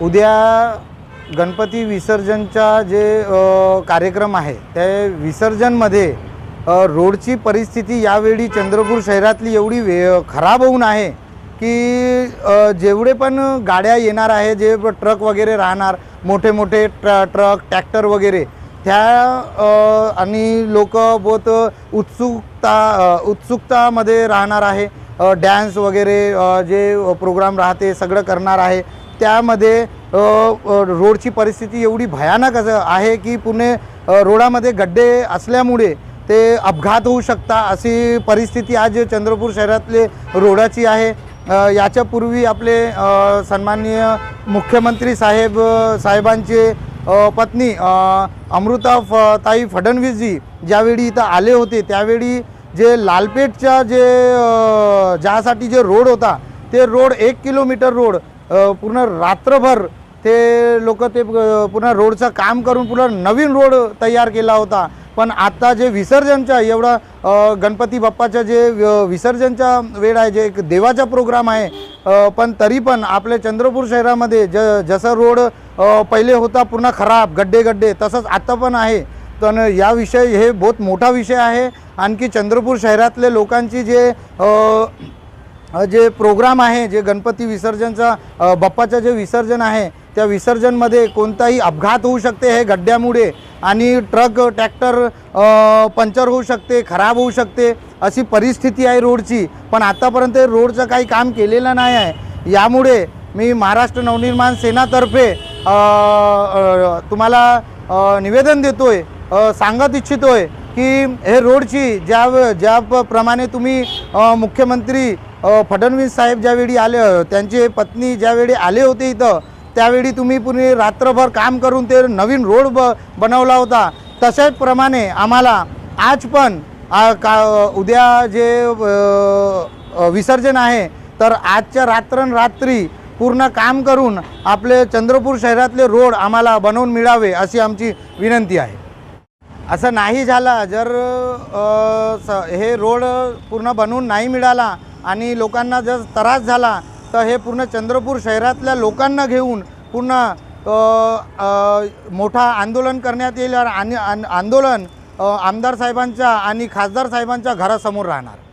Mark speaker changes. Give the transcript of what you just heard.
Speaker 1: उद्या गणपती विसर्जनचा जे कार्यक्रम आहे त्या विसर्जनमध्ये रोडची परिस्थिती यावेळी चंद्रपूर शहरातली एवढी खराब होऊन आहे की जेवढे पण गाड्या येणार आहे, जे ट्रक वगैरे राहणार, मोठे मोठे ट्रक ट्रॅक्टर वगैरे, त्या आणि लोक बहुत उत्सुकतामध्ये राहणार आहे। डॅन्स वगैरे जे प्रोग्राम राहते सगळं करणार आहे। त्यामध्ये रोडची परिस्थिती एवढी भयानक आहे की पुणे रोडामध्ये गड्डे असल्यामुळे ते अपघात होऊ शकता, अशी परिस्थिती आज चंद्रपूर शहरातले रोडाची आहे। याच्यापूर्वी आपले सन्माननीय मुख्यमंत्री साहेबांचे पत्नी अमृताताई फडणवीसजी ज्यावेळी इथं आले होते त्यावेळी जे लालपेठच्या ज्यासाठी जे रोड होता ते रोड 1 किलोमीटर रोड पूर्ण रात्रभर ते लोक ते पुन्हा रोडचं काम करून पुन्हा नवीन रोड तयार केला होता। पण आता जे विसर्जनचा एवढा गणपती बाप्पाचा जे विसर्जनचा वेळ आहे, जे एक देवाचा प्रोग्राम आहे, पण तरी पण आपल्या चंद्रपूर शहरामध्ये जसं रोड पहिले होता पूर्ण खराब गड्डे तसंच आता पण आहे। तर या विषय हे बहुत मोठा विषय आहे। आणखी चंद्रपूर शहरातले लोकांची जे प्रोग्राम आहे, जे गणपती विसर्जनचा बाप्पाचं जे विसर्जन आहे त्या विसर्जनमध्ये कोणताही अपघात होऊ शकते हे गड्ड्यामुळे, आणि ट्रक ट्रॅक्टर पंक्चर होऊ शकते, खराब होऊ शकते, अशी परिस्थिती आहे रोडची। पण आतापर्यंत रोडचं काही काम केलेलं नाही आहे। यामुळे मी महाराष्ट्र नवनिर्माण सेनातर्फे तुम्हाला निवेदन देतोय, सांगत इच्छितोय की हे रोडची ज्याप्रमाणे तुम्ही मुख्यमंत्री फडणवीस साहेब ज्यावेळी आले, त्यांचे पत्नी ज्यावेळी आले होते इथं, त्यावेळी तुम्ही पुणे रात्रभर काम करून ते नवीन रोड बनवला होता, तशाच प्रमाणे आम्हाला आज पण उद्या जे विसर्जन आहे तर आजच्या रात्री पूर्ण काम करून आपले चंद्रपूर शहरातले रोड आम्हाला बनवून मिळावे अशी आमची विनंती आहे। असं नाही झाला, जर हे रोड पूर्ण बनवून नाही मिळाला आणि लोकांना जर त्रास झाला तर हे पूर्ण चंद्रपूर शहरातल्या लोकांना घेऊन पुन्हा मोठा आंदोलन करण्यात येईल आणि आंदोलन आमदार साहेबांच्या आणि खासदार साहेबांच्या घरासमोर राहणार।